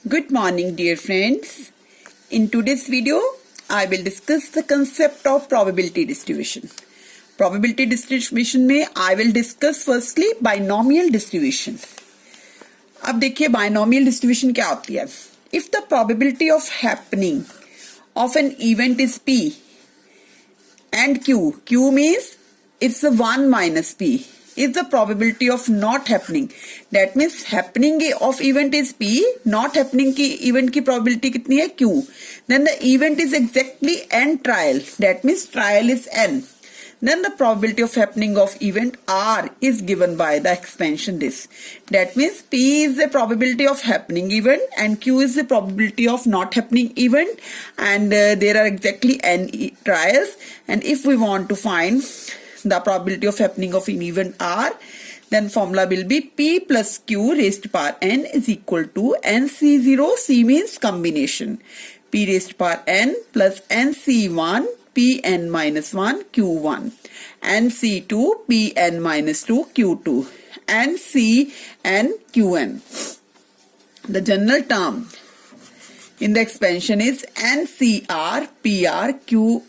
Good morning, dear friends. In today's video, I will discuss the concept of probability distribution. Probability distribution में I will discuss firstly binomial distribution. अब देखिए binomial distribution क्या होती है. If the probability of happening of an event is P and Q means it's a 1 minus P. Is the probability of not happening. That means happening of event is P, not happening की event की probability कितनी है Q. Then the event is exactly N trial. That means trial is N. Then the probability of happening of event R is given by the expansion this. That means P is the probability of happening event and Q is the probability of not happening event, and there are exactly N trials. And if we want to find the probability of happening of an event R, then formula will be P plus Q raised to power N is equal to NC0, C means combination, P raised to power N plus NC1, Pn minus 1, Q1, NC2, Pn minus 2, Q2, NCn, Qn. The general term in the expansion is NCR, PR, Q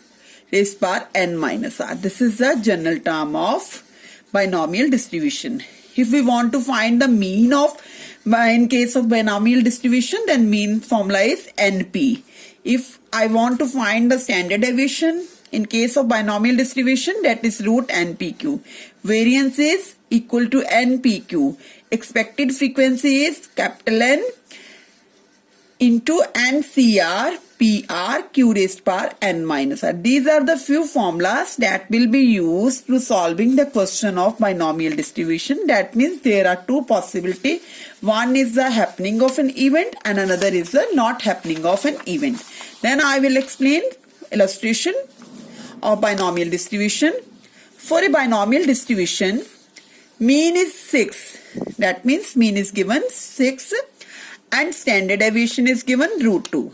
raised to power N minus R. This is the general term of binomial distribution. If we want to find the mean of, in case of binomial distribution, then mean formula is NP. If I want to find the standard deviation in case of binomial distribution, that is root NPQ. Variance is equal to NPQ. Expected frequency is capital N into NCR, PR, Q raised to power N minus R. These are the few formulas that will be used to solving the question of binomial distribution. That means there are two possibilities. One is the happening of an event and another is the not happening of an event. Then I will explain illustration of binomial distribution. For a binomial distribution, mean is 6. That means mean is given 6 and standard deviation is given root 2.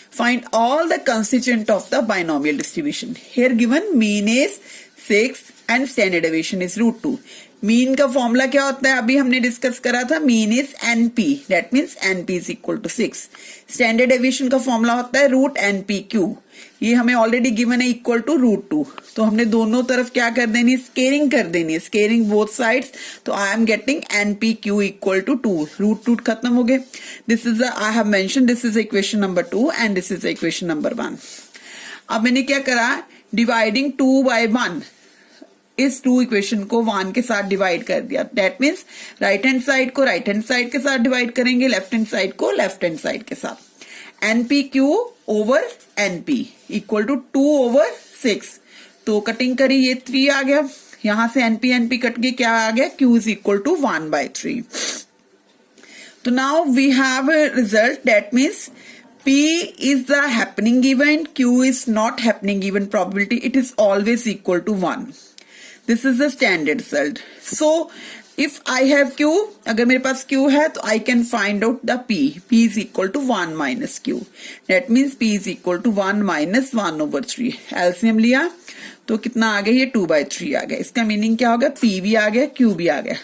Find all the constituent of the binomial distribution. Here given mean is 6 and standard deviation is root 2. Mean का formula क्या होता है, अभी हमने discuss करा था. Mean is NP. That means NP is equal to 6. Standard deviation का formula होता है रूट एनपी क्यू. ये हमें ऑलरेडी गिवन है इक्वल टू रूट 2. तो हमने दोनों तरफ क्या कर देनी है, स्केयरिंग कर देनी है, स्केयरिंग बोथ साइड्स. तो I am getting NP Q equal to 2. Root 2 खत्म हो गए. This is I have mention this is equation number 2 and this is equation number 1. अब मैंने क्या करा, डिवाइडिंग 2 by 1. इस 2 इक्वेशन को 1 के साथ डिवाइड कर दिया. That means right hand side को राइट हैंड साइड के साथ डिवाइड करेंगे, लेफ्ट हैंड साइड को लेफ्ट हैंड साइड के साथ. NP Q over NP equal to 2 over 6. तो कटिंग करी, ये 3 आ गया. यहां से एनपी एनपी कट गई, क्या आ गया, क्यू इज इक्वल टू 1/3. तो now we have a result. That means P is the happening event, Q is not happening event probability. It is always equal to 1. This is the standard result. So if I have Q, अगर मेरे पास Q है तो I can find out the P. P is equal to 1 minus Q. That means P is equal to 1 minus 1/3. LCM लिया तो कितना आ गया, ये 2/3 आ गया. इसका मीनिंग क्या होगा, P भी आ गया, Q भी आ गया.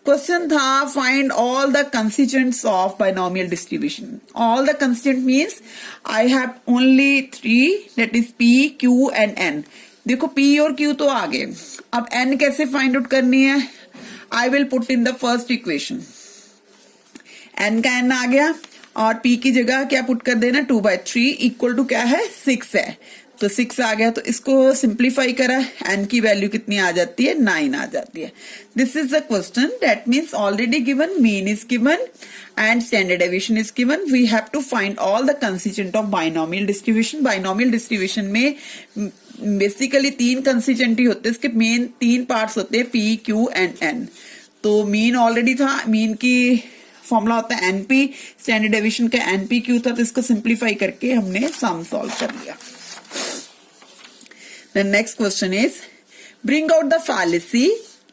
क्वेश्चन था find all the constituents of binomial distribution. All the constituent means I have only 3, that is P, Q and N. देखो P और Q तो आ गए. अब N कैसे फाइंड आउट करनी है, I will put in the first equation. N का N आ गया और P की जगह क्या पुट कर देना, 2/3 इक्वल टू क्या है, 6 है. तो 6 आ गया. तो इसको सिंप्लीफाई करा, N की वैल्यू कितनी आ जाती है, 9 आ जाती है. This is the question. That means already given mean is given and standard deviation is given. We have to find all the constituent of binomial distribution. Binomial distribution में basically 3 constituent ही होते हैं. इसके main 3 parts होते हैं, P, Q and N. तो mean already था, mean की formula होता है NP, स्टैंडर्ड डेविएशन का NPQ था. तो इसको सिंप्लीफाई करके हमने सम सॉल्व कर लिया. The next question is bring out the fallacy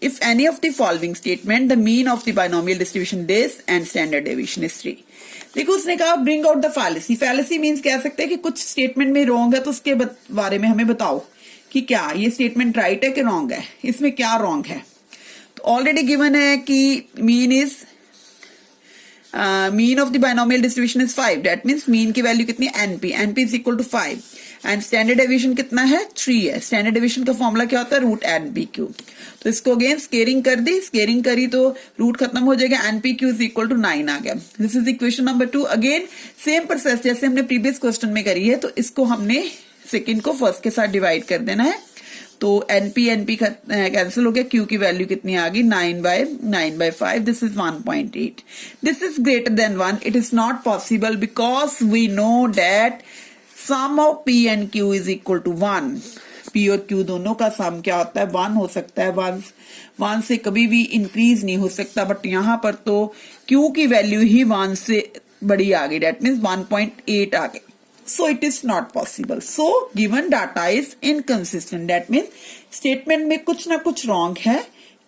if any of the following statement the mean of the binomial distribution this and standard deviation is 3. देखो उसने कहा bring out the fallacy. Fallacy means कह सकते हैं कि कुछ statement में wrong है तो उसके बारे में हमें बताओ कि क्या ये स्टेटमेंट राइट है कि रॉन्ग है, इसमें क्या रॉन्ग है. तो ऑलरेडी गिवन है कि mean is mean of the binomial distribution is 5, that means mean की वैल्यू कितनी है NP, NP is equal to 5 and standard deviation कितना है 3 है। स्टैंडर्ड डेविएशन का फॉर्मूला क्या होता है रूट एनपी क्यू। तो इसको अगेन स्केयरिंग कर दी, स्केयरिंग करी तो रूट खत्म हो जाएगा, NP Q is equal to 9 आ गया। This is equation number 2। Again same process जैसे हमने प्रीवियस क्वेश्चन में करी है, तो इसको हमने सेकेंड को फर्स्ट के साथ डिवाइड कर देना है। तो एनपी एनपी कैंसिल हो गया, क्यू की वैल्यू कितनी आ गई 9/5, this is 1.8। This is greater than 1, it is not possible because we know that sum of P and Q is equal to 1। P और क्यू दोनों का सम क्या होता है 1 हो सकता है, 1 से कभी भी इंक्रीज नहीं हो सकता, बट यहां पर तो क्यू की वैल्यू ही 1 से बड़ी आ गई, दैट मीन्स 1.8 आ गई। So it is not possible. So given data is inconsistent. That means statement में कुछ ना कुछ wrong है,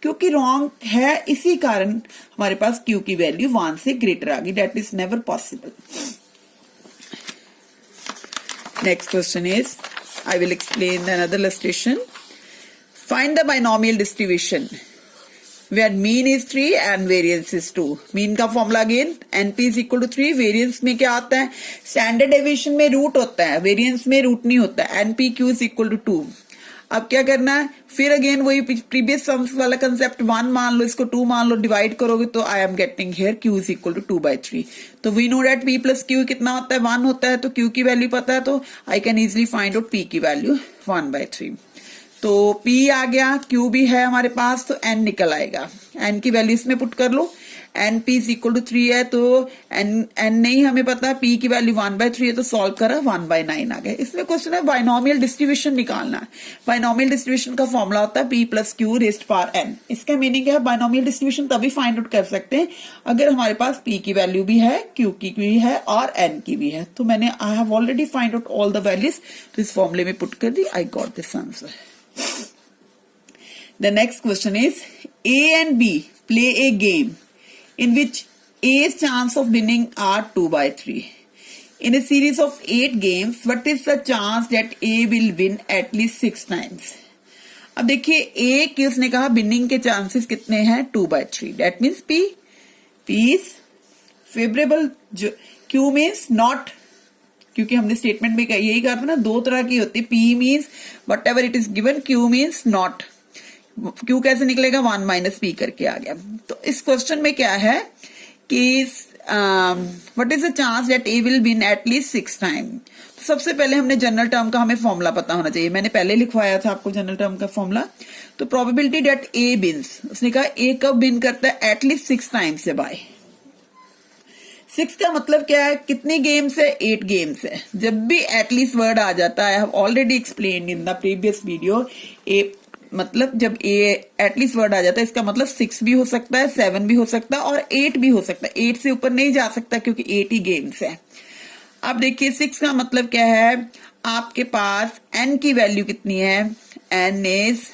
क्योंकि wrong है इसी कारण हमारे पास Q की वैल्यू 1 से greater आ गई. That is never possible. Next question is, I will explain another illustration. Find the binomial distribution where mean is 3 and variance is 2. mean का formula again np is equal to 3, variance में क्या आता है standard deviation में root होता है, variance में root नहीं होता है, np q is equal to 2। अब क्या करना है, फिर अगेन वही प्रीवियस सम्स वाला कंसेप्ट, 1 मान लो, इसको 2 मान लो, डिवाइड करोगे तो I am getting here q is equal to 2/3। तो we know that p plus q कितना होता है 1 होता है, तो q की वैल्यू पता है, तो I can easily find out p की वैल्यू 1/3। तो P आ गया, Q भी है हमारे पास, तो N निकल आएगा, N की वैल्यू इसमें पुट कर लो, NP इज इक्वल टू 3 है, तो N नहीं हमें पता, P की वैल्यू 1/3 है, तो सॉल्व करा 1/9 आ गया। इसमें क्वेश्चन है बायनोमियल डिस्ट्रीब्यूशन निकालना है। बायनोमियल डिस्ट्रीब्यूशन का फॉर्मूला होता है P plus Q raised power N। इसका मीनिंग है बायनोमियल डिस्ट्रीब्यूशन तभी फाइंड आउट कर सकते हैं अगर हमारे पास P की वैल्यू भी है, Q की भी है और N की भी है। तो मैंने I have already find out all the values, तो इस फॉर्मूले में पुट कर दी, I got this answer. The next question is, A and B play a game in which A's chance of winning are 2/3. In a series of 8 games, what is the chance that A will win at least 6 times? अब देखिए A की उसने कहा winning के chances कितने हैं 2/3, that means P is favorable, Q means not, क्योंकि हमने स्टेटमेंट में यही कहा था ना, दो तरह की होती है, P means whatever it is given, Q means not। Q कैसे निकलेगा 1 माइनस P करके आ गया। तो इस क्वेश्चन में क्या है कि what is the chance that A will win at least 6 time. तो सबसे पहले हमने जनरल टर्म का हमें फॉर्मूला पता होना चाहिए, मैंने पहले लिखवाया था आपको जनरल टर्म का फॉर्मूला। तो प्रोबेबिलिटी दैट A विन्स, उसने कहा A कब विन करता है एटलीस्ट 6 टाइम्स से बाय। 6 का मतलब क्या है, कितनी गेम्स है 8 गेम्स है। जब भी एटलीस्ट वर्ड आ जाता है, आई have already explained in the previous video, मतलब जब एटलीस्ट वर्ड आ जाता है इसका मतलब 6 भी हो सकता है, 7 भी हो सकता है और 8 भी हो सकता है। 8 से ऊपर नहीं जा सकता क्योंकि 8 ही गेम्स है। अब देखिए 6 का मतलब क्या है, आपके पास n की वैल्यू कितनी है, n is,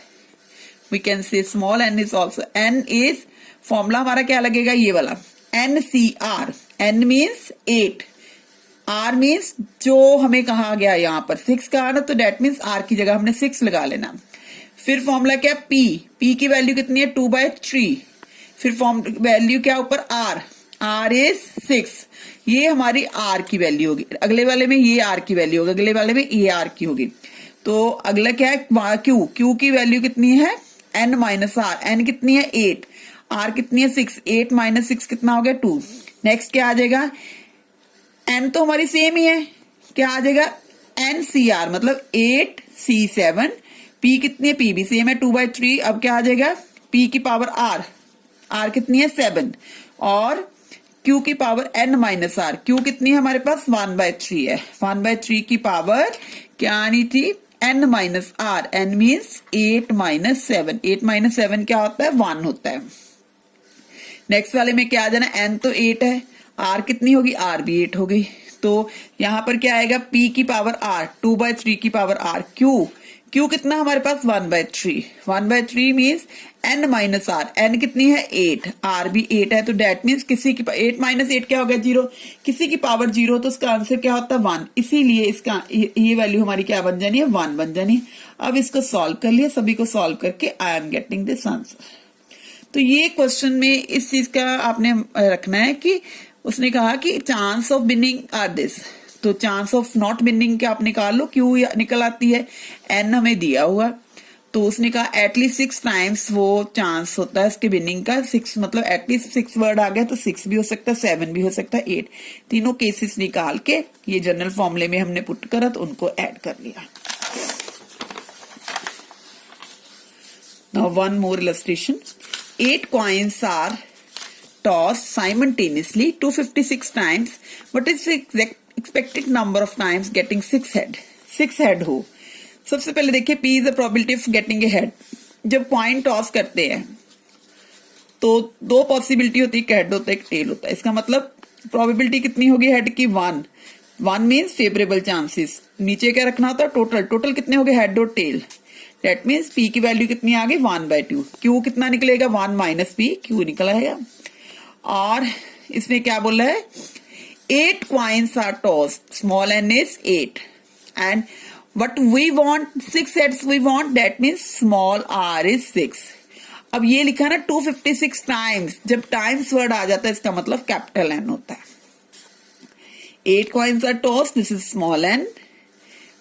we can say small n is also, n is, formula हमारा क्या लगेगा ये वाला NCR, n means 8, R means जो हमें कहा गया यहाँ पर 6 का आना, तो डेट मीन्स R की जगह हमने 6 लगा लेना। फिर फॉर्मूला क्या P की वैल्यू कितनी है 2/3, फिर वैल्यू क्या ऊपर R इज 6, ये हमारी R की वैल्यू होगी, अगले वाले में ये R की वैल्यू होगी, अगले वाले में ये R की होगी। तो अगला क्या है Q की वैल्यू कितनी है N माइनस R, N कितनी है 8, R कितनी है 6, 8 माइनस 6 कितना हो गया 2। नेक्स्ट क्या आ जाएगा, N तो हमारी सेम ही है, क्या आ जाएगा NCR मतलब 8C7, P कितनी है P भी सेम है 2/3। अब क्या आ जाएगा P की पावर R कितनी है 7 और Q की power N minus R, Q कितनी है हमारे पास 1/3 है, 1/3 की पावर क्या आनी थी N minus R, N means 8 minus 7, 8 minus 7 क्या होता है 1 होता है। नेक्स्ट वाले में क्या आ जाना, N तो 8 है, R कितनी होगी R भी 8 होगी, तो यहां पर क्या आएगा P की पावर R 2/3 की पावर R, Q कितना हमारे पास 1/3 means N minus R, N कितनी है 8, R भी 8 है, तो डेट मीन्स किसी की 8 माइनस 8 क्या हो गया 0, किसी की पावर 0, तो उसका आंसर क्या होता है 1, इसीलिए इसका ये वैल्यू हमारी क्या बन जानी है 1 बन जानी है। अब इसको सॉल्व कर लिया, सभी को सॉल्व करके आई एम गेटिंग दिस आंसर। तो ये क्वेश्चन में इस चीज का आपने रखना है कि उसने कहा कि chance of winning are this, तो चांस ऑफ नॉट विनिंग क्या आप निकाल लो, क्यू निकल आती है, एन हमें दिया हुआ, तो उसने कहा एटलीस्ट 6 टाइम्स वो चांस होता है इसके विनिंग का। 6 मतलब एटलीस्ट 6 वर्ड आ गया तो 6 भी हो सकता है, 7 भी हो सकता है, 8, तीनों केसेस निकाल के ये जनरल फॉर्मूले में हमने पुट करा तो उनको ऐड कर लिया। Now one more illustration. 8 coins are tossed simultaneously 256 times. What is the expected number of times getting 6 head? 6 head हो। सबसे पहले देखिए P is the probability of getting a head। जब कॉइन टॉस करते हैं तो 2 पॉसिबिलिटी होती है, एक हेड होता है एक टेल होता है। इसका मतलब प्रोबेबिलिटी कितनी होगी हेड की? 1। 1 मीन्स फेवरेबल चांसेस। नीचे क्या रखना होता है? टोटल। टोटल कितने हो गए? हेड और टेल। दैट मीन्स पी की वैल्यू कितनी आ गई? 1/2। क्यू कितना निकलेगा? 1 माइनस पी, क्यू निकला है। और इसमें क्या बोला है? 8 coins are tossed, small n is 8 and what we want, 6 heads we want, that means small r is 6। अब ये लिखा ना 256 टाइम्स, जब टाइम्स वर्ड आ जाता है इसका मतलब कैपिटल एन होता है। 8 coins are tossed, this is small n,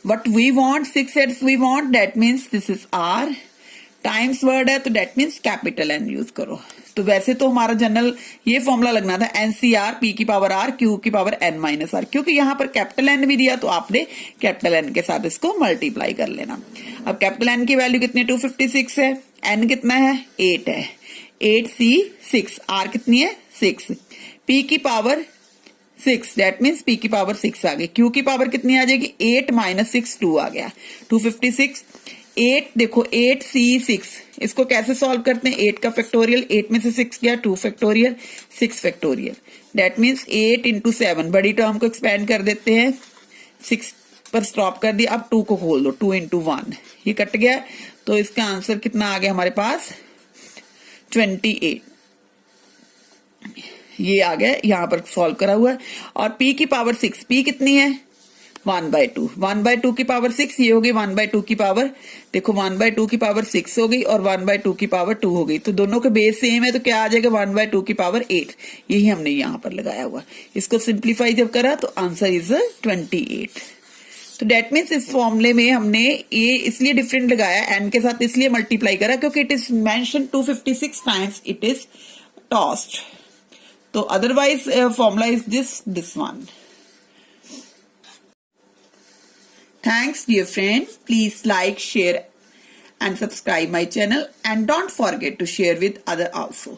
what we want, 6 heads we want, that means this is r, times word है तो that means capital N use करो। तो वैसे तो हमारा जनरल ये फॉर्मूला लगना था एनसीआर पी की पावर आर क्यू की पावर एन माइनस आर, क्योंकि यहां पर कैपिटल एन भी दिया तो आपने कैपिटल एन के साथ इसको मल्टीप्लाई कर लेना। अब कैपिटल एन की वैल्यू कितनी? 256 है, एन कितना है? 8 है, 8c 6, आर कितनी है? 6, पी की पावर 6, दैट मीन्स पी की पावर 6 आ गई। क्यू की पावर कितनी आ जाएगी? 8 माइनस 6 2 आ गया। 256 8 देखो 8c6, इसको कैसे सॉल्व करते हैं? 8 का फैक्टोरियल, 8 में से 6 गया 2 factorial 6 factorial, that means 8 into 7, बड़ी टर्म को एक्सपेंड कर देते हैं, 6 पर स्टॉप कर दिया। अब 2 को खोल दो, 2 into 1, ये कट गया तो इसका आंसर कितना आ गया हमारे पास? 28, ये आ गया, यहां पर सॉल्व करा हुआ है। और p की पावर 6, p कितनी है? 1/2, 1/2 की पावर 6, ये हो गई 1/2 की पावर, देखो 1/2 की पावर 6 हो गई और 1/2 की पावर 2 हो गई, तो दोनों के बेस सेम है तो क्या आ जाएगा? 1/2 की पावर 8, यही हमने यहां पर लगाया हुआ। इसको सिंप्लीफाई जब करा तो आंसर इज 28। तो डेट मीन्स इस फॉर्मूले में हमने ये इसलिए डिफरेंट लगाया, एन के साथ इसलिए मल्टीप्लाई करा क्योंकि it is mention 256 times it is tossed, तो otherwise formula is this one. Thanks dear friend, please like, share and subscribe my channel and don't forget to share with other also.